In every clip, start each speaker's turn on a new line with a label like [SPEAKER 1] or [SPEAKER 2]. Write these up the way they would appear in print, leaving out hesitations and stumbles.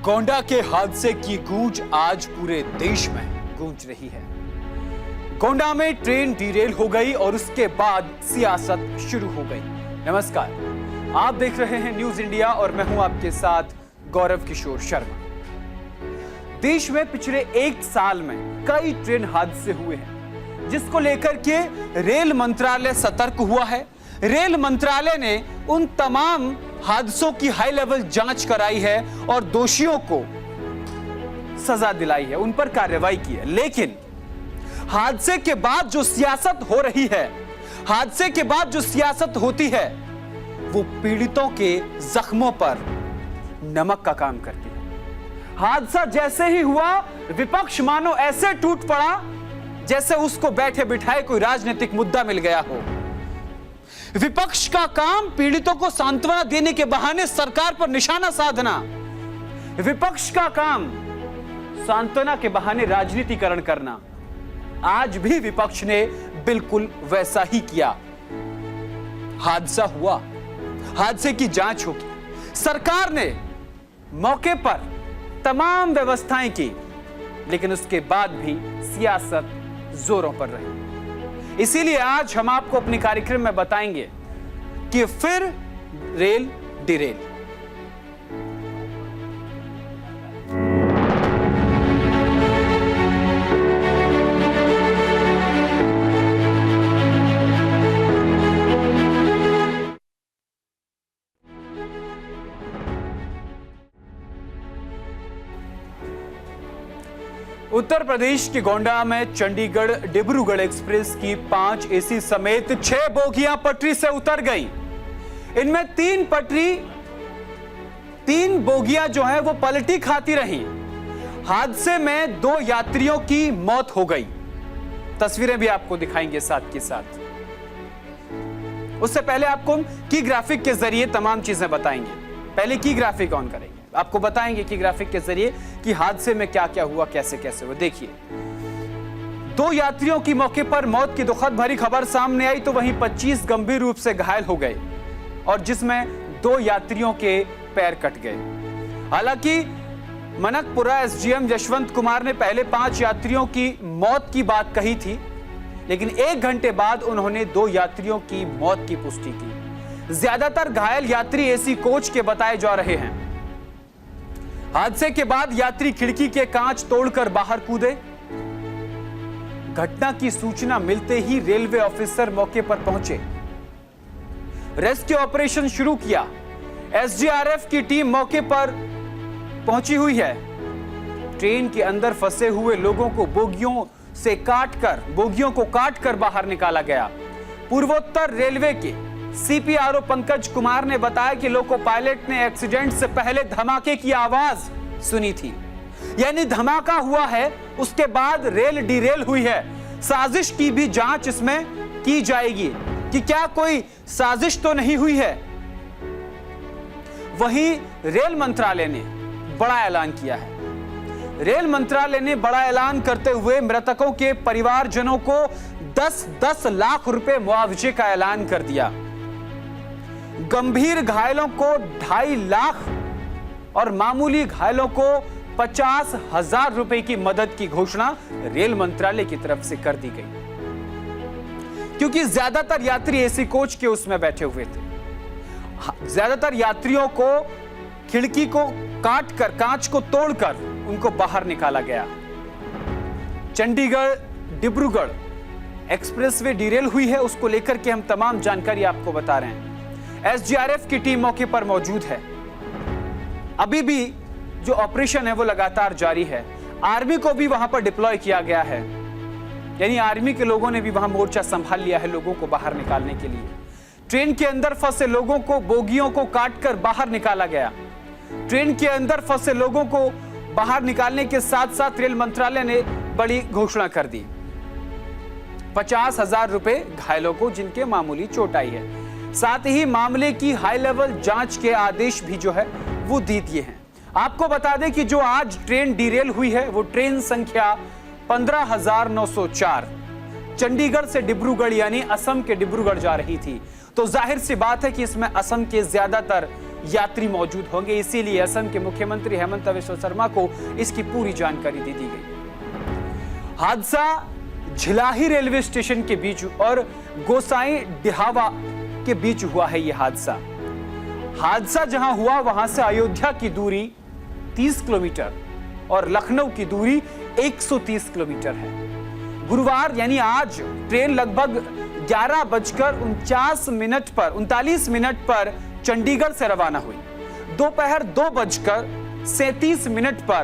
[SPEAKER 1] गोंडा के हादसे की गूंज आज पूरे देश में गूंज रही है। गोंडा में ट्रेन डिरेल हो गई और उसके बाद सियासत शुरू हो गई। नमस्कार, आप देख रहे हैं न्यूज इंडिया और मैं हूं आपके साथ गौरव किशोर शर्मा। देश में पिछले एक साल में कई ट्रेन हादसे हुए हैं, जिसको लेकर के रेल मंत्रालय सतर्क हुआ है। रेल मंत्रालय ने उन तमाम हादसों की हाई लेवल जांच कराई है और दोषियों को सजा दिलाई है, उन पर कार्रवाई की है। लेकिन हादसे के बाद जो सियासत हो रही है, हादसे के बाद जो सियासत होती है, वो पीड़ितों के जख्मों पर नमक का काम करती है। हादसा जैसे ही हुआ, विपक्ष मानो ऐसे टूट पड़ा जैसे उसको बैठे बिठाए कोई राजनीतिक मुद्दा मिल गया हो। विपक्ष का काम पीड़ितों को सांत्वना देने के बहाने सरकार पर निशाना साधना, विपक्ष का काम सांत्वना के बहाने राजनीतिकरण करना। आज भी विपक्ष ने बिल्कुल वैसा ही किया। हादसा हुआ, हादसे की जांच होगी। सरकार ने मौके पर तमाम व्यवस्थाएं की, लेकिन उसके बाद भी सियासत जोरों पर रही। इसीलिए आज हम आपको अपने कार्यक्रम में बताएंगे कि फिर रेल डिरेल। उत्तर प्रदेश के गोंडा में चंडीगढ़ डिब्रूगढ़ एक्सप्रेस की 5 एसी समेत 6 बोगियां पटरी से उतर गई। इनमें 3 बोगियां जो है वो पलटी खाती रही। हादसे में 2 यात्रियों की मौत हो गई। तस्वीरें भी आपको दिखाएंगे साथ के साथ। उससे पहले आपको की ग्राफिक के जरिए तमाम चीजें बताएंगे। पहले की ग्राफिक ऑन करेंगे, आपको बताएंगे कि ग्राफिक के जरिए कि हादसे में क्या क्या हुआ, कैसे कैसे हुआ। देखिए, 2 यात्रियों की मौके पर मौत की दुखद भरी खबर सामने आई, तो वहीं 25 गंभीर रूप से घायल हो गए और जिसमें 2 यात्रियों के पैर कट गए। हालांकि मनकपुरा एसडीएम यशवंत कुमार ने पहले 5 यात्रियों की मौत की बात कही थी, लेकिन 1 घंटे बाद उन्होंने 2 यात्रियों की मौत की पुष्टि की। ज्यादातर घायल यात्री एसी कोच के बताए जा रहे हैं। हादसे के बाद यात्री खिड़की के कांच तोड़कर बाहर कूदे। घटना की सूचना मिलते ही रेलवे ऑफिसर मौके पर पहुंचे, रेस्क्यू ऑपरेशन शुरू किया। एसडीआरएफ की टीम मौके पर पहुंची हुई है। ट्रेन के अंदर फंसे हुए लोगों को बोगियों को काटकर बाहर निकाला गया। पूर्वोत्तर रेलवे के सीपीआरओ पंकज कुमार ने बताया कि लोको पायलट ने एक्सीडेंट से पहले धमाके की आवाज सुनी थी, यानी धमाका हुआ है, उसके बाद रेल डिरेल हुई है। साजिश की भी जांच इसमें की जाएगी कि क्या कोई साजिश तो नहीं हुई है। वहीं रेल मंत्रालय ने बड़ा ऐलान किया है। रेल मंत्रालय ने बड़ा ऐलान करते हुए मृतकों के परिवारजनों को 10-10 लाख रुपए मुआवजे का ऐलान कर दिया। गंभीर घायलों को 2.5 लाख और मामूली घायलों को 50,000 रुपए की मदद की घोषणा रेल मंत्रालय की तरफ से कर दी गई, क्योंकि ज्यादातर यात्री एसी कोच के उसमें बैठे हुए थे। ज्यादातर यात्रियों को खिड़की को काटकर, कांच को तोड़कर उनको बाहर निकाला गया। चंडीगढ़ डिब्रूगढ़ एक्सप्रेसवे डिरेल हुई है, उसको लेकर के हम तमाम जानकारी आपको बता रहे हैं। एसडीआरएफ की टीम मौके पर मौजूद है। अभी भी जो ऑपरेशन है वो लगातार जारी है। आर्मी को भी वहां पर डिप्लॉय किया गया है, यानी आर्मी के लोगों ने भी वहां मोर्चा संभाल लिया है लोगों को बाहर निकालने के लिए। ट्रेन के अंदर फंसे लोगों को बोगियों को काटकर बाहर निकाला गया। ट्रेन के अंदर फंसे लोगों को बाहर निकालने के साथ साथ रेल मंत्रालय ने बड़ी घोषणा कर दी। 50,000 रुपए घायलों को जिनके मामूली चोट आई है। साथ ही मामले की हाई लेवल जांच के आदेश भी जो है वो दे दिए हैं। आपको बता दें कि जो आज ट्रेन डिरेल हुई है वो ट्रेन संख्या 15,904 चंडीगढ़ से डिब्रूगढ़ यानी असम के डिब्रूगढ़ जा रही थी। तो जाहिर सी बात है कि इसमें असम के ज्यादातर यात्री मौजूद होंगे, इसीलिए असम के मुख्यमंत्री हेमंत बिस्वा शर्मा को इसकी पूरी जानकारी दे दी गई। हादसा झिलाही रेलवे स्टेशन के बीच और गोसाई डिहावा के बीच हुआ है। यह हादसा जहां हुआ वहां से अयोध्या की दूरी 30 किलोमीटर और लखनऊ की दूरी 130 किलोमीटर है। गुरुवार यानी आज ट्रेन लगभग 39 मिनट पर चंडीगढ़ से रवाना हुई। दोपहर 2:37 पर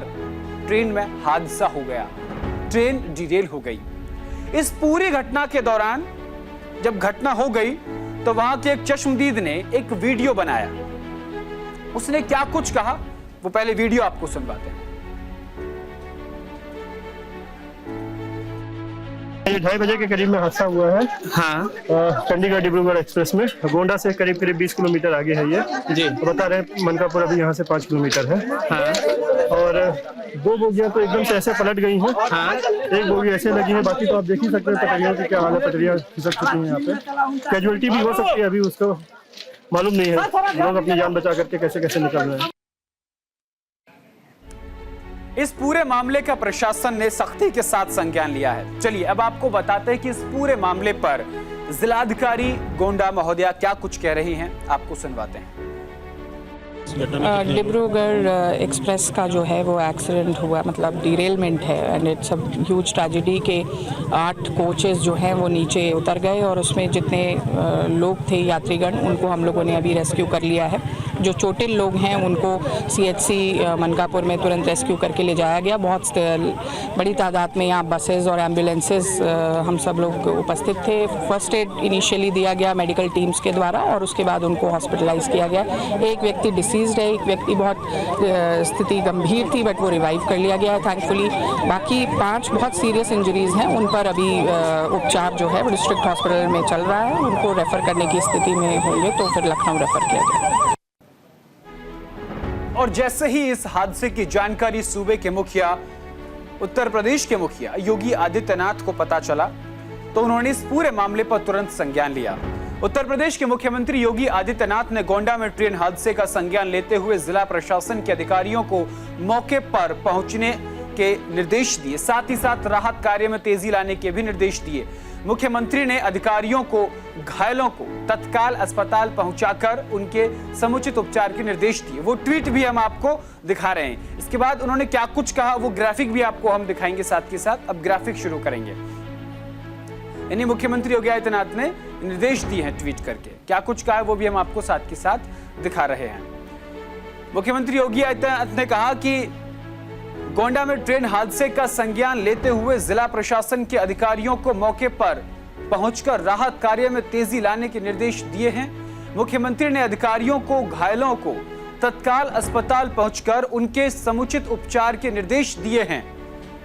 [SPEAKER 1] ट्रेन में हादसा हो गया, ट्रेन डिरेल हो गई। इस पूरी घटना के दौरान जब घटना हो गई तो वहां के एक चश्मदीद ने एक वीडियो बनाया। उसने क्या कुछ कहा वो पहले वीडियो आपको सुनवाते हैं।
[SPEAKER 2] 2:30 बजे के करीब में हादसा हुआ है।
[SPEAKER 3] हाँ
[SPEAKER 2] चंडीगढ़ डिब्रूगढ़ एक्सप्रेस में गोंडा से करीब 20 किलोमीटर आगे है ये
[SPEAKER 3] जी।
[SPEAKER 2] तो बता रहे हैं मनकापुर अभी यहाँ से 5 किलोमीटर है।
[SPEAKER 3] हाँ
[SPEAKER 2] और 2 बोगियां तो एकदम से ऐसे पलट गई हैं।
[SPEAKER 3] हाँ
[SPEAKER 2] 1 बोगी ऐसे लगी है, बाकी तो आप देख ही सकते हैं पटरियों की क्या हाल है। पटरियां खिसक चुकी हैं यहाँ पे। कैजुअलिटी भी हो सकती है, अभी उसको मालूम नहीं है। लोग अपनी जान बचा करके कैसे कैसे निकल रहे हैं।
[SPEAKER 1] इस पूरे मामले का प्रशासन ने सख्ती के साथ संज्ञान लिया है। चलिए अब आपको बताते हैं कि इस पूरे मामले पर जिलाधिकारी गोंडा महोदया क्या कुछ कह रही हैं, आपको सुनवाते हैं।
[SPEAKER 4] डिब्रूगढ़ एक्सप्रेस का जो है वो एक्सीडेंट हुआ, मतलब डिरेलमेंट है and it's a huge tragedy के 8 कोचेस जो हैं वो नीचे उतर गए और उसमें जितने लोग थे यात्रीगण उनको हम लोगों ने अभी रेस्क्यू कर लिया है। जो चोटिल लोग हैं उनको CHC मनकापुर में तुरंत रेस्क्यू करके ले जाया गया। बहुत बड़ी तादाद में यहाँ बसेस और एम्बुलेंसेस हम सब लोग उपस्थित थे। फर्स्ट एड इनिशियली दिया गया मेडिकल टीम्स के द्वारा और उसके बाद उनको हॉस्पिटलाइज किया गया। एक व्यक्ति डिसीज्ड है, एक व्यक्ति बहुत स्थिति गंभीर थी बट वो रिवाइव कर लिया गया है थैंकफुली। बाकी 5 बहुत सीरियस इंजरीज हैं, उन पर अभी उपचार जो है वो डिस्ट्रिक्ट हॉस्पिटल में चल रहा है। उनको रेफर करने की स्थिति में होंगे तो फिर लखनऊ रेफर किया जाएगा।
[SPEAKER 1] और जैसे ही इस हादसे की जानकारी सूबे के मुखिया, उत्तर प्रदेश के मुखिया योगी आदित्यनाथ को पता चला तो उन्होंने इस पूरे मामले पर तुरंत संज्ञान लिया। उत्तर प्रदेश के मुख्यमंत्री योगी आदित्यनाथ ने गोंडा में ट्रेन हादसे का संज्ञान लेते हुए जिला प्रशासन के अधिकारियों को मौके पर पहुंचने के निर्देश दिए, साथ ही साथ राहत कार्य में तेजी लाने के भी निर्देश दिए। मुख्यमंत्री ने अधिकारियों को घायलों को तत्काल अस्पताल पहुंचाकर उनके समुचित उपचार के निर्देश दिए। वो ट्वीट भी हम आपको दिखा रहे हैं। इसके बाद उन्होंने क्या कुछ कहा वो ग्राफिक भी आपको हम दिखाएंगे साथ के साथ। अब ग्राफिक शुरू करेंगे। यानी मुख्यमंत्री योगी आदित्यनाथ ने निर्देश दिए हैं ट्वीट करके, क्या कुछ कहा है वो भी हम आपको साथ के साथ दिखा रहे हैं। मुख्यमंत्री योगी आदित्यनाथ ने कहा कि गोंडा में ट्रेन हादसे का संज्ञान लेते हुए जिला प्रशासन के अधिकारियों को मौके पर पहुंचकर राहत कार्य में तेजी लाने के निर्देश दिए हैं। मुख्यमंत्री ने अधिकारियों को घायलों को तत्काल अस्पताल पहुंचकर उनके समुचित उपचार के निर्देश दिए हैं।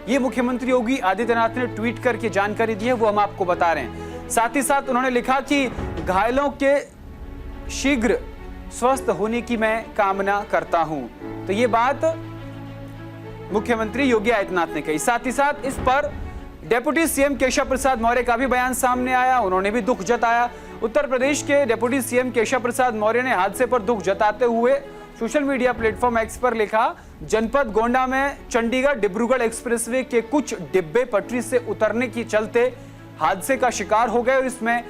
[SPEAKER 1] ये मुख्यमंत्री योगी आदित्यनाथ ने ट्वीट करके जानकारी दी है, वो हम आपको बता रहे हैं। साथ ही साथ उन्होंने लिखा कि घायलों के शीघ्र स्वस्थ होने की मैं कामना करता हूं। तो ये बात मुख्यमंत्री योगी आदित्यनाथ ने कही। साथ ही साथ इस पर डेप्यूटी सीएम केशव प्रसाद मौर्य का भी बयान सामने आया, उन्होंने भी दुख जताया। उत्तर प्रदेश के डेप्यूटी सीएम केशव प्रसाद मौर्य ने हादसे पर दुख जताते हुए सोशल मीडिया प्लेटफॉर्म एक्स पर लिखा, जनपद गोंडा में चंडीगढ़ डिब्रूगढ़ एक्सप्रेसवे के कुछ डिब्बे पटरी से उतरने के चलते हादसे का शिकार हो गए और इसमें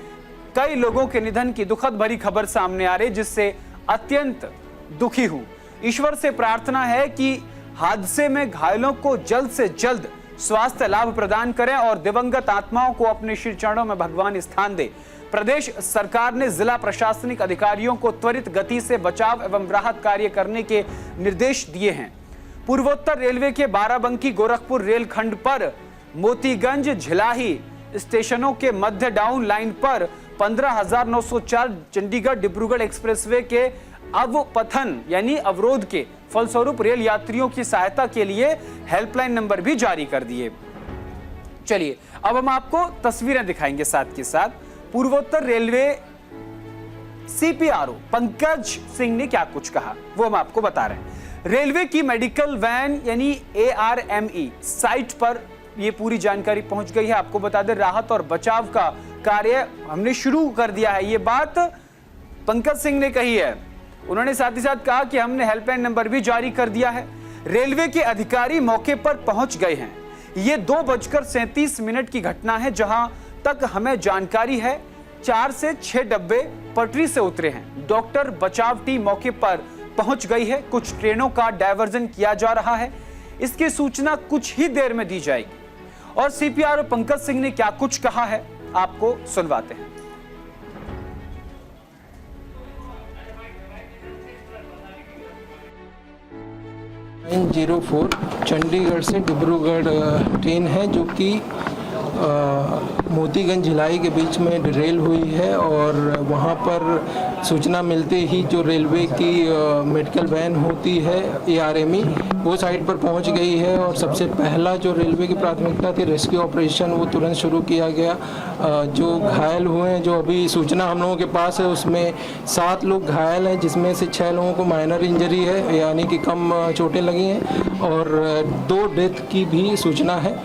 [SPEAKER 1] कई लोगों के निधन की दुखद भरी खबर सामने आ रही, जिससे अत्यंत दुखी हूं। ईश्वर से प्रार्थना है कि हादसे में घायलों को जल्द से जल्द स्वास्थ्य लाभ प्रदान करें और दिवंगत आत्माओं को अपने श्री चरणों में भगवान स्थान दे। प्रदेश सरकार ने जिला प्रशासनिक अधिकारियों को त्वरित गति से बचाव एवं राहत कार्य करने के निर्देश दिए हैं। पूर्वोत्तर रेलवे के बाराबंकी गोरखपुर रेलखंड पर मोतीगंज झिलाही स्टेशनों के मध्य डाउन लाइन पर 15,904 चंडीगढ़ डिब्रूगढ़ एक्सप्रेसवे के अवपथन यानी अवरोध के फलस्वरूप रेल यात्रियों की सहायता के लिए हेल्पलाइन नंबर भी जारी कर दिए। चलिए अब हम आपको तस्वीरें दिखाएंगे साथ के साथ। पूर्वोत्तर रेलवे CPRO पंकज सिंह ने क्या कुछ कहा वो हम आपको बता रहे हैं। रेलवे की मेडिकल वैन यानी ARME साइट पर ये पूरी जानकारी पहुंच गई है। आपको बता दें राहत और बचाव का कार्य हमने शुरू कर दिया है, ये बात पंकज सिंह ने कही है। उन्होंने साथ ही साथ कहा कि हमने हेल्पलाइन नंबर भी जारी कर दिया है। रेलवे के अधिकारी मौके पर पहुंच गए हैं। ये 2:37 की घटना है। जहां तक हमें जानकारी है 4 से 6 डब्बे पटरी से उतरे हैं। डॉक्टर बचाव टीम मौके पर पहुंच गई है। कुछ ट्रेनों का डायवर्जन किया जा रहा है। इसकी सूचना कुछ ही देर में दी जाएगी। और सीपीआरओ पंकज सिंह ने क्या कुछ कहा है आपको सुनवाते हैं।
[SPEAKER 3] 904 चंडीगढ़ से डिब्रूगढ़ ट्रेन है जो कि मोतीगंज भिलाई के बीच में डिरेल हुई है और वहाँ पर सूचना मिलते ही जो रेलवे की मेडिकल वैन होती है ARME वो साइट पर पहुँच गई है और सबसे पहला जो रेलवे की प्राथमिकता थी रेस्क्यू ऑपरेशन वो तुरंत शुरू किया गया। जो घायल हुए हैं, जो अभी सूचना हम लोगों के पास है उसमें 7 लोग घायल हैं जिसमें से 6 लोगों को माइनर इंजरी है यानी कि कम चोटें लगी हैं और 2 डेथ की भी सूचना है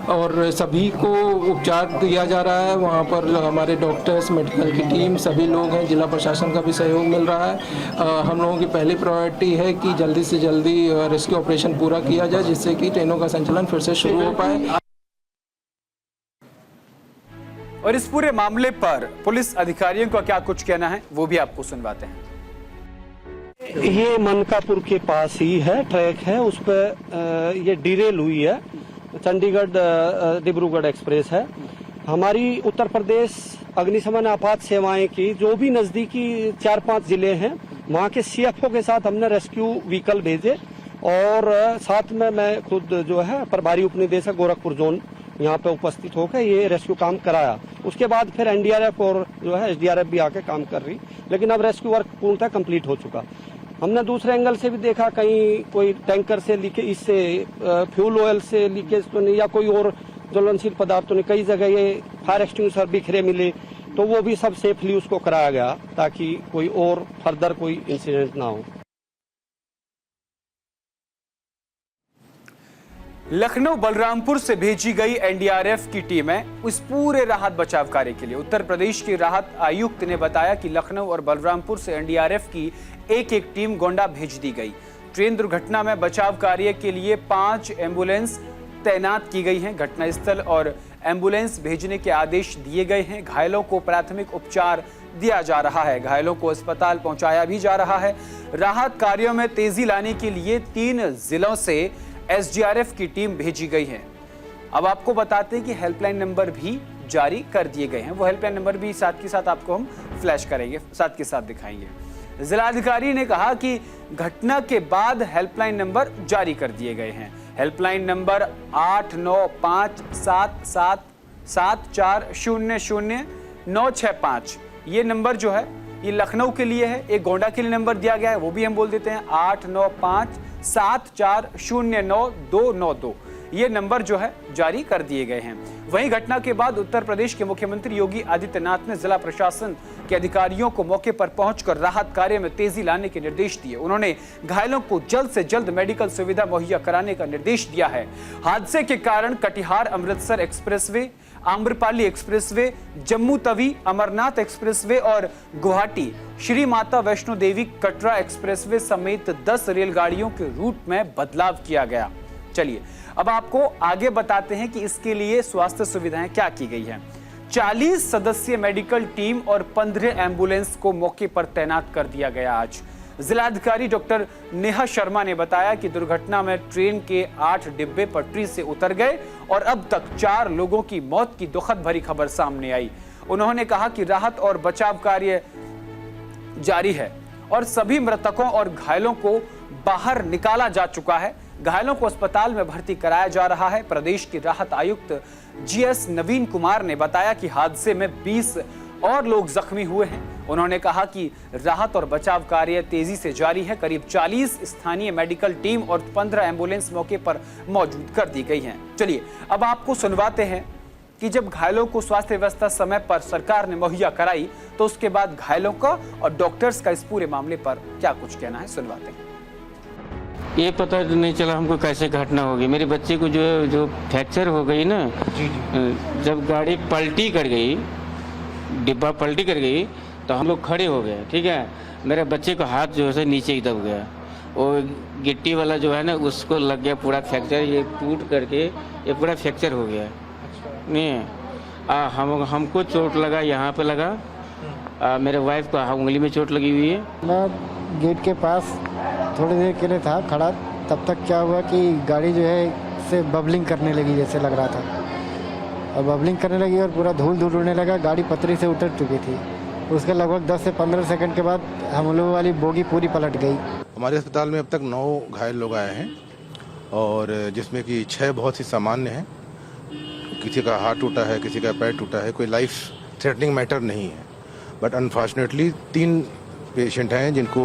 [SPEAKER 3] और सभी को उपचार दिया जा रहा है। वहाँ पर हमारे डॉक्टर्स, मेडिकल की टीम, सभी लोग हैं। जिला प्रशासन का भी सहयोग मिल रहा है। हम लोगों की पहली प्रायोरिटी है कि जल्दी से जल्दी रेस्क्यू ऑपरेशन पूरा किया जाए जिससे कि ट्रेनों का संचालन फिर से शुरू हो पाए।
[SPEAKER 1] और इस पूरे मामले पर पुलिस अधिकारियों का क्या कुछ कहना है वो भी आपको सुनवाते हैं।
[SPEAKER 5] ये मनकापुर के पास ही है, ट्रैक है, उस पर ये डिरेल हुई है। चंडीगढ़ डिब्रूगढ़ एक्सप्रेस है। हमारी उत्तर प्रदेश अग्निशमन आपात सेवाएं की जो भी नजदीकी 4-5 जिले हैं वहाँ के CFO के साथ हमने रेस्क्यू व्हीकल भेजे और साथ में मैं खुद जो है प्रभारी उपनिदेशक गोरखपुर जोन यहाँ पे उपस्थित होकर ये रेस्क्यू काम कराया। उसके बाद फिर NDRF और जो है SDRF भी आके काम कर रही, लेकिन अब रेस्क्यू वर्क पूर्णतः कंप्लीट हो चुका। हमने दूसरे एंगल से भी देखा कहीं कोई टैंकर से लीकेज, इससे फ्यूल ऑयल से लीकेज तो नहीं या कोई और ज्वलनशील पदार्थ तो नहीं। कई जगह ये फायर एक्सटिंग्विशर बिखरे मिले तो वो भी सब सेफली उसको कराया गया ताकि कोई और फर्दर कोई इंसिडेंट ना हो।
[SPEAKER 1] लखनऊ बलरामपुर से भेजी गई NDRF की टीमें उस पूरे राहत बचाव कार्य के लिए। उत्तर प्रदेश के राहत आयुक्त ने बताया कि लखनऊ और बलरामपुर से NDRF की एक टीम गोंडा भेज दी गई। ट्रेन दुर्घटना में बचाव कार्य के लिए 5 एम्बुलेंस तैनात की गई हैं। घटनास्थल और एम्बुलेंस भेजने के आदेश दिए गए हैं। घायलों को प्राथमिक उपचार दिया जा रहा है। घायलों को अस्पताल पहुंचाया भी जा रहा है। राहत कार्यों में तेजी लाने के लिए 3 जिलों से SDRF की टीम भेजी गई है। अब आपको बताते हैं कि हेल्पलाइन नंबर भी जारी कर दिए गए हैं। वो हेल्पलाइन नंबर भी साथ के साथ आपको हम फ्लैश करेंगे, साथ के साथ दिखाएंगे। जिलाधिकारी ने कहा कि घटना के बाद हेल्पलाइन नंबर जारी कर दिए गए हैं। हेल्पलाइन नंबर 895777400965 ये नंबर जो है ये लखनऊ के लिए है। एक गोंडा के लिए नंबर दिया गया है, वो भी हम बोल देते हैं 8957409292। ये नंबर जो है जारी कर दिए गए हैं। वहीं घटना के बाद उत्तर प्रदेश के मुख्यमंत्री योगी आदित्यनाथ ने जिला प्रशासन के अधिकारियों को मौके पर पहुंचकर राहत कार्य में तेजी लाने के निर्देश दिए। उन्होंने घायलों को जल्द से जल्द मेडिकल सुविधा मुहैया कराने का निर्देश दिया है। हादसे के कारण Katihar Amritsar expressway, Amrapali expressway, Jammu Tawi Amarnath expressway और गुवाहाटी श्री माता वैष्णो देवी कटरा एक्सप्रेसवे समेत 10 रेलगाड़ियों के रूट में बदलाव किया गया। चलिए अब आपको आगे बताते हैं कि इसके लिए स्वास्थ्य सुविधाएं क्या की गई हैं। 40 सदस्यीय मेडिकल टीम और 15 एम्बुलेंस को मौके पर तैनात कर दिया गया। आज जिलाधिकारी डॉक्टर नेहा शर्मा ने बताया कि दुर्घटना में ट्रेन के 8 डिब्बे पटरी से उतर गए और अब तक 4 लोगों की मौत की दुखद भरी खबर सामने आई। उन्होंने कहा कि राहत और बचाव कार्य जारी है और सभी मृतकों और घायलों को बाहर निकाला जा चुका है। घायलों को अस्पताल में भर्ती कराया जा रहा है। प्रदेश के राहत आयुक्त GS नवीन कुमार ने बताया कि हादसे में 20 और लोग जख्मी हुए हैं। उन्होंने कहा कि राहत और बचाव कार्य तेजी से जारी है। करीब 40 स्थानीय मेडिकल टीम और 15 एम्बुलेंस मौके पर मौजूद कर दी गई हैं। चलिए अब आपको सुनवाते हैं कि जब घायलों को स्वास्थ्य व्यवस्था समय पर सरकार ने मुहैया कराई तो उसके बाद घायलों का और डॉक्टर्स का इस पूरे मामले पर क्या कुछ कहना है, सुनवाते हैं।
[SPEAKER 6] ये पता नहीं चला हमको कैसे घटना होगी। मेरे बच्चे को जो फ्रैक्चर हो गई ना, जब गाड़ी पलटी कर गई, डिब्बा पलटी कर गई तो हम लोग खड़े हो गए, ठीक है। मेरे बच्चे को हाथ जो है नीचे ही दब गया, वो गिट्टी वाला जो है ना उसको लग गया पूरा फ्रैक्चर, ये टूट करके ये पूरा फ्रैक्चर हो गया। नहीं हमको चोट लगा, यहाँ पे लगा, मेरे वाइफ को उंगली में चोट लगी हुई है।
[SPEAKER 7] मैं गेट के पास थोड़ी देर के लिए था खड़ा, तब तक क्या हुआ कि गाड़ी जो है से बबलिंग करने लगी जैसे लग रहा था, और बबलिंग करने लगी और पूरा धूल धूल उड़ने लगा। गाड़ी पटरी से उतर चुकी थी। उसके लगभग 10 से 15 सेकंड के बाद हम लोगों वाली बोगी पूरी पलट गई।
[SPEAKER 8] हमारे अस्पताल में अब तक 9 घायल लोग आए हैं, और जिसमें कि 6 बहुत ही सामान्य हैं। किसी का हाथ टूटा है, किसी का पैर टूटा है, कोई लाइफ थ्रेटनिंग मैटर नहीं है। बट अनफॉर्चुनेटली 3 पेशेंट हैं जिनको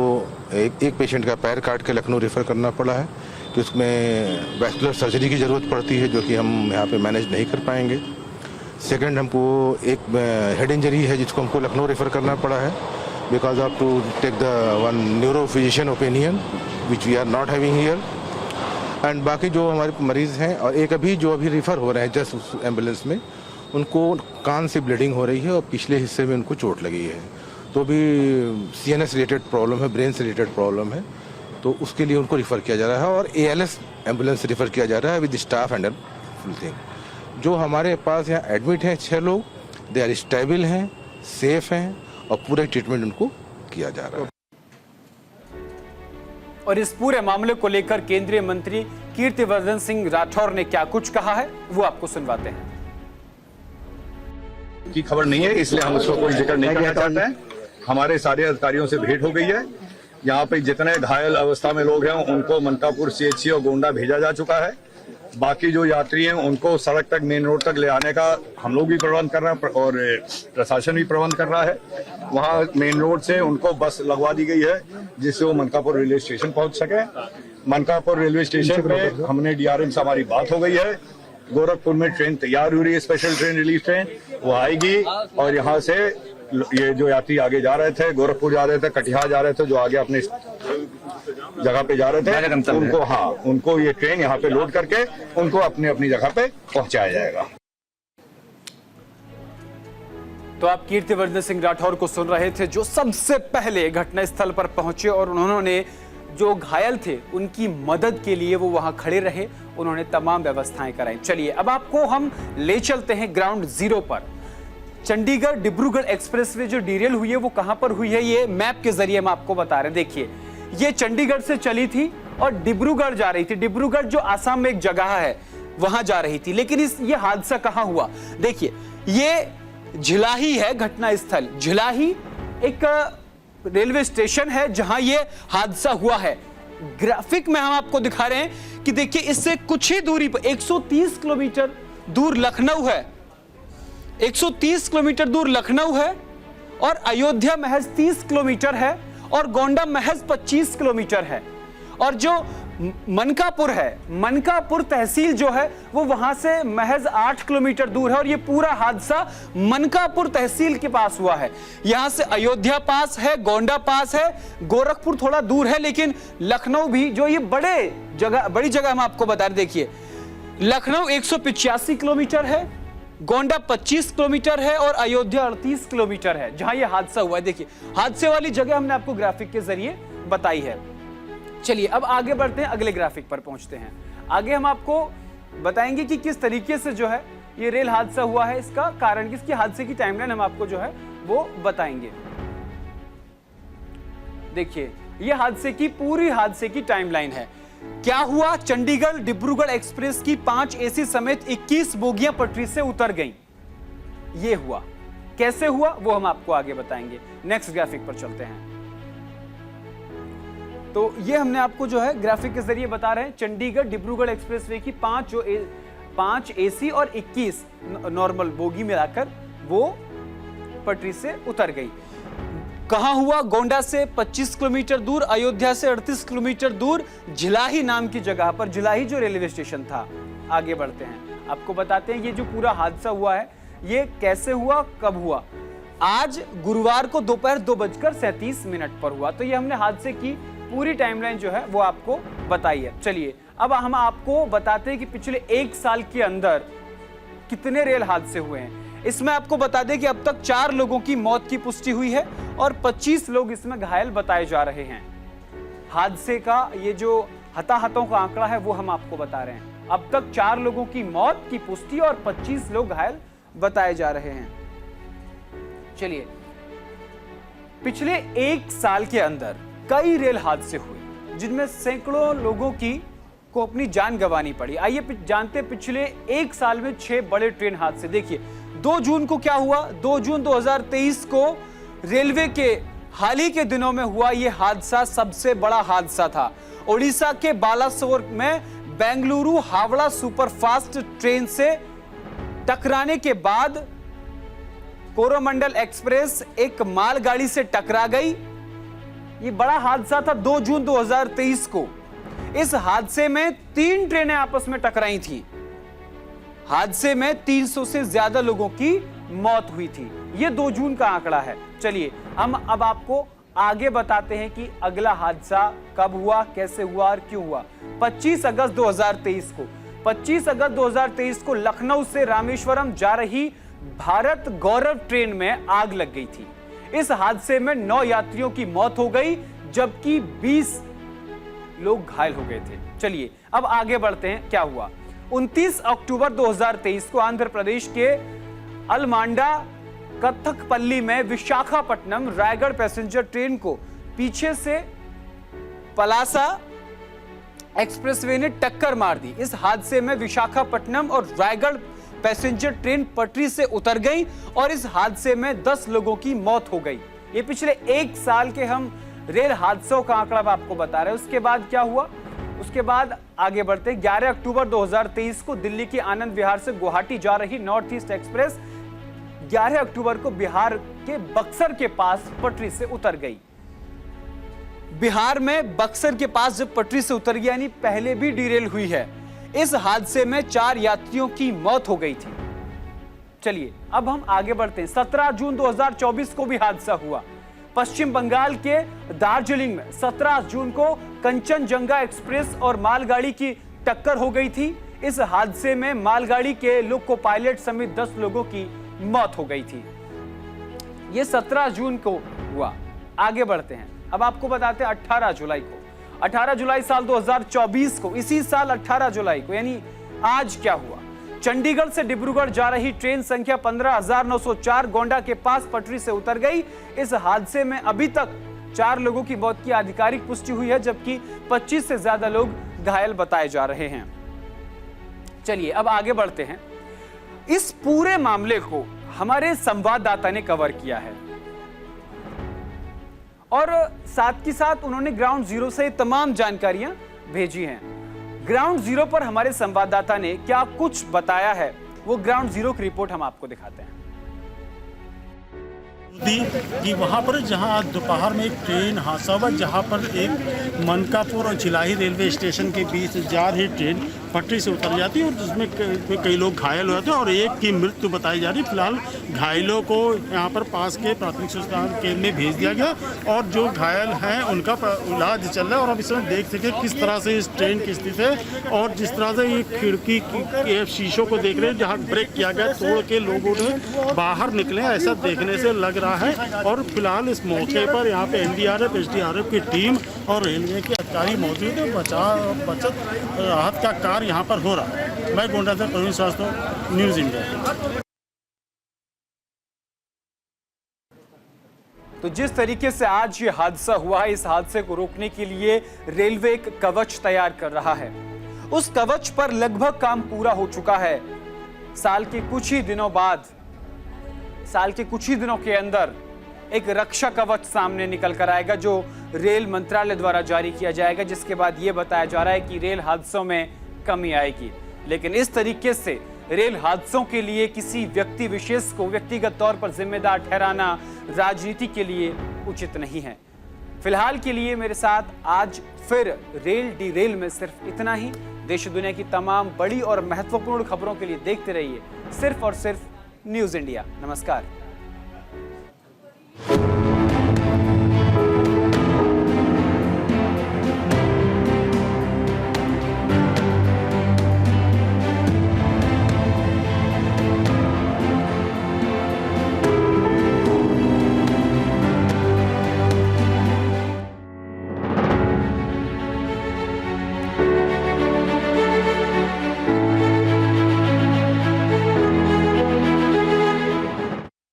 [SPEAKER 8] एक पेशेंट का पैर काट के लखनऊ रेफ़र करना पड़ा है, कि उसमें वैस्कुलर सर्जरी की ज़रूरत पड़ती है, जो कि हम यहाँ पे मैनेज नहीं कर पाएंगे। सेकंड, हमको एक हेड इंजरी है जिसको हमको लखनऊ रेफ़र करना पड़ा है, because of to take the one neuro physician opinion which we are not having here. And बाकी जो हमारे मरीज़ हैं, और एक जो अभी रेफ़र हो रहे हैं जस्ट उस एम्बुलेंस में, उनको कान से ब्लीडिंग हो रही है और पिछले हिस्से में उनको चोट लगी है। तो भी CNS रिलेटेड प्रॉब्लम है, ब्रेन से रिलेटेड प्रॉब्लम है, तो उसके लिए उनको रिफ़र किया जा रहा है, और ALS एम्बुलेंस से रिफ़र किया जा रहा है विद स्टाफ एंड एवरीथिंग। जो हमारे पास यहाँ एडमिट हैं 6 लोग, दे आर स्टेबल हैं, सेफ हैं, और पूरा ट्रीटमेंट उनको किया जा रहा है।
[SPEAKER 1] और इस पूरे मामले को लेकर केंद्रीय मंत्री कीर्तिवर्धन सिंह राठौर ने क्या कुछ कहा है, वो आपको सुनवाते हैं।
[SPEAKER 9] की खबर नहीं है, इसलिए हम उसको कोई जिक्र नहीं करना चाहते हैं। हमारे सारे अधिकारियों से भेंट हो गई है। यहाँ पे जितने घायल अवस्था में लोग हैं उनको मनकापुर CHC और गोंडा भेजा जा चुका है। बाकी जो यात्री हैं उनको सड़क तक, मेन रोड तक ले आने का हम लोग भी प्रबंध कर रहे हैं और प्रशासन भी प्रबंध कर रहा है। वहाँ मेन रोड से उनको बस लगवा दी गई है जिससे वो मनकापुर रेलवे स्टेशन पहुँच सके। मनकापुर रेलवे स्टेशन पे हमने DRM से हमारी बात हो गई है। गोरखपुर में ट्रेन तैयार हो रही है, स्पेशल ट्रेन, रिलीफ ट्रेन, वो आएगी, और यहाँ से ये जो यात्री आगे जा रहे थे, गोरखपुर जा रहे थे, कटिहार जा रहे थे, जो आगे अपने जगह पे जा रहे थे, उनको ये ट्रेन यहाँ पे लोड करके उनको अपनी अपनी जगह पे पहुंचाया जाएगा।
[SPEAKER 1] तो आप कीर्तिवर्धन सिंह राठौर को सुन रहे थे, जो सबसे पहले घटनास्थल पर पहुंचे और उन्होंने जो घायल थे उनकी मदद के लिए वो वहां खड़े रहे, उन्होंने तमाम व्यवस्थाएं कराई। चलिए अब आपको हम ले चलते हैं ग्राउंड जीरो पर। चंडीगढ़ डिब्रूगढ़ एक्सप्रेसवे जो डिरेल हुई है वो कहां पर हुई है, ये मैप के जरिए हम आपको बता रहे हैं। देखिए, ये चंडीगढ़ से चली थी और डिब्रूगढ़ जा रही थी। डिब्रूगढ़ जो आसाम में एक जगह है वहां जा रही थी, लेकिन ये हादसा कहां हुआ? देखिए, ये झिलाही है घटना स्थल। झिलाही एक रेलवे स्टेशन है जहां ये हादसा हुआ है। ग्राफिक में हम आपको दिखा रहे हैं कि देखिए, इससे कुछ ही दूरी पर 130 किलोमीटर दूर लखनऊ है। 130 किलोमीटर दूर लखनऊ है, और अयोध्या महज 30 किलोमीटर है, और गोंडा महज 25 किलोमीटर है। और जो मनकापुर है, मनकापुर तहसील जो है वो वहां से महज 8 किलोमीटर दूर है, और ये पूरा हादसा मनकापुर तहसील के पास हुआ है। यहां से अयोध्या पास है, गोंडा पास है, गोरखपुर थोड़ा दूर है, लेकिन लखनऊ भी, जो ये बड़ी जगह हम आपको बता रहे। देखिए, लखनऊ 185 किलोमीटर है, गोंडा 25 किलोमीटर है, और अयोध्या 38 किलोमीटर है जहां यह हादसा हुआ है। देखिए, हादसे वाली जगह हमने आपको ग्राफिक के जरिए बताई है। चलिए अब आगे बढ़ते हैं, अगले ग्राफिक पर पहुंचते हैं। आगे हम आपको बताएंगे कि किस तरीके से जो है ये रेल हादसा हुआ है, इसका कारण, किसकी हादसे की टाइमलाइन हम आपको जो है वो बताएंगे। देखिए, ये पूरी हादसे की टाइमलाइन है। क्या हुआ? चंडीगढ़ डिब्रूगढ़ एक्सप्रेस की 5 AC समेत 21 बोगियां पटरी से उतर गईं। ये हुआ। कैसे हुआ वो हम आपको आगे बताएंगे। नेक्स्ट ग्राफिक पर चलते हैं। तो ये हमने आपको जो है ग्राफिक के जरिए बता रहे हैं, चंडीगढ़ डिब्रूगढ़ एक्सप्रेसवे की 5 AC और 21 नॉर्मल बोगी मिलाकर वो पटरी से उतर गई। कहां हुआ? गोंडा से 25 किलोमीटर दूर, अयोध्या से 38 किलोमीटर दूर, झिलाही नाम की जगह पर। झिलाही जो रेलवे स्टेशन था। आगे बढ़ते हैं, आपको बताते हैं ये जो पूरा हादसा हुआ है ये कैसे हुआ, कब हुआ। आज गुरुवार को दोपहर 2:37 पर हुआ। तो ये हमने हादसे की पूरी टाइमलाइन जो है वो आपको बताई है। चलिए अब हम आपको बताते हैं कि पिछले 1 साल के अंदर कितने रेल हादसे हुए हैं। इसमें आपको बता दें कि अब तक 4 लोगों की मौत की पुष्टि हुई है और 25 लोग इसमें घायल बताए जा रहे हैं। हादसे का ये जो हताहतों का आंकड़ा है वो हम आपको बता रहे हैं। अब तक 4 लोगों की मौत की पुष्टि और 25 लोग घायल बताए जा रहे हैं। चलिए, पिछले 1 साल के अंदर कई रेल हादसे हुए जिनमें सैकड़ों लोगों को अपनी जान गंवानी पड़ी। आइए जानते हैं पिछले 1 साल में 6 बड़े ट्रेन हादसे। देखिए 2 जून को क्या हुआ। 2 जून 2023 को रेलवे के हाल ही के दिनों में हुआ यह हादसा सबसे बड़ा हादसा था। ओडिशा के बालासोर में बेंगलुरु हावड़ा सुपरफास्ट ट्रेन से टकराने के बाद कोरोमंडल एक्सप्रेस एक मालगाड़ी से टकरा गई। यह बड़ा हादसा था 2 जून 2023 को। इस हादसे में 3 ट्रेनें आपस में टकराई थी। हादसे में 300 से ज्यादा लोगों की मौत हुई थी। यह 2 जून का आंकड़ा है। चलिए हम अब आपको आगे बताते हैं कि अगला हादसा कब हुआ, कैसे हुआ और क्यों हुआ। 25 अगस्त 2023 को 25 अगस्त 2023 को लखनऊ से रामेश्वरम जा रही भारत गौरव ट्रेन में आग लग गई थी। इस हादसे में 9 यात्रियों की मौत हो गई जबकि 20 लोग घायल हो गए थे। चलिए अब आगे बढ़ते हैं, क्या हुआ। 29 अक्टूबर 2023 को आंध्र प्रदेश के अलमांडा कथकपल्ली में विशाखापट्टनम रायगढ़ पैसेंजर ट्रेन को पीछे से पलासा एक्सप्रेसवे ने टक्कर मार दी। इस हादसे में विशाखापट्टनम और रायगढ़ पैसेंजर ट्रेन पटरी से उतर गई और इस हादसे में 10 लोगों की मौत हो गई। ये पिछले 1 साल के हम रेल हादसों का आंकड़ा आपको बता रहे हैं। उसके बाद क्या हुआ, उसके बाद आगे बढ़ते 11 अक्टूबर 2023 को दिल्ली के आनंद विहार से गुवाहाटी जा रही नॉर्थ ईस्ट एक्सप्रेस 11 अक्टूबर को बिहार के बक्सर के पास पटरी से उतर गई। बिहार में बक्सर के पास जब पटरी से उतर गया, यानी पहले भी डिरेल हुई है। इस हादसे में 4 यात्रियों की मौत हो गई थी। चलिए अब हम आगे बढ़ते हैं। 17 जून 2024 को भी हादसा हुआ। पश्चिम बंगाल के दार्जिलिंग में 17 जून को कंचनजंगा एक्सप्रेस और मालगाड़ी की टक्कर हो गई थी। इस हादसे में मालगाड़ी के लोको पायलट समेत 10 लोगों की मौत हो गई थी। यह 17 जून को हुआ। आगे बढ़ते हैं, अब आपको बताते हैं 18 जुलाई को। 18 जुलाई साल 2024 को, इसी साल 18 जुलाई को, यानी आज क्या हुआ। चंडीगढ़ से डिब्रूगढ़ जा रही ट्रेन संख्या 15,904 गोंडा के पास पटरी से उतर गई। इस हादसे में अभी तक 4 लोगों की मौत की आधिकारिक पुष्टि हुई है जबकि 25 से ज्यादा लोग घायल बताए जा रहे हैं। चलिए अब आगे बढ़ते हैं। इस पूरे मामले को हमारे संवाददाता ने कवर किया है और साथ ही साथ उन्होंने ग्राउंड जीरो से तमाम जानकारियां भेजी हैं। ग्राउंड जीरो पर हमारे संवाददाता ने क्या कुछ बताया है, वो ग्राउंड जीरो की रिपोर्ट हम आपको दिखाते हैं।
[SPEAKER 10] कि वहाँ पर जहाँ आज दोपहर में एक ट्रेन हादसा हुआ, जहाँ पर एक मनकापुर और चिलाही रेलवे स्टेशन के बीच जा रही ट्रेन पटरी से उतर जाती है और जिसमें कई लोग घायल हो जाते हैं और एक की मृत्यु बताई जा रही है। फिलहाल घायलों को यहाँ पर पास के प्राथमिक स्वास्थ्य केंद्र में भेज दिया गया और जो घायल हैं उनका इलाज चल रहा है। और अब इसमें देख सके किस तरह से इस ट्रेन की स्थिति है और जिस तरह से ये खिड़की के शीशों को देख रहे हैं जहाँ ब्रेक किया गया, तोड़ के लोगों ने बाहर निकले, ऐसा देखने से लग रहा है। और फिलहाल इस मौके पर यहाँ पे NDRF, SDRF की टीम और रेलवे के अधिकारी मौजूद है। बचत राहत का कार्य यहाँ पर हो रहा है। मैं गोंडा से प्रवीण श्रीवास्तव, न्यूज़ इंडिया।
[SPEAKER 1] तो जिस तरीके से आज ये हादसा हुआ है, इस हादसे को रोकने के लिए रेलवे एक कवच तैयार कर रहा है। उस कवच पर लगभग काम पूरा हो चुका है। साल के कुछ ही दिनों के अंदर एक रक्षा कवच सामने निकल कर आएगा जो रेल मंत्रालय द्वारा जारी किया जाएगा, जिसके बाद यह बताया जा रहा है कि रेल हादसों में कमी आएगी। लेकिन इस तरीके से रेल हादसों के लिए किसी व्यक्ति विशेष को व्यक्तिगत तौर पर जिम्मेदार ठहराना राजनीति के लिए उचित नहीं है। फिलहाल के लिए मेरे साथ आज फिर रेल डीरेल में सिर्फ इतना ही। देश दुनिया की तमाम बड़ी और महत्वपूर्ण खबरों के लिए देखते रहिए सिर्फ और सिर्फ न्यूज़ इंडिया। नमस्कार।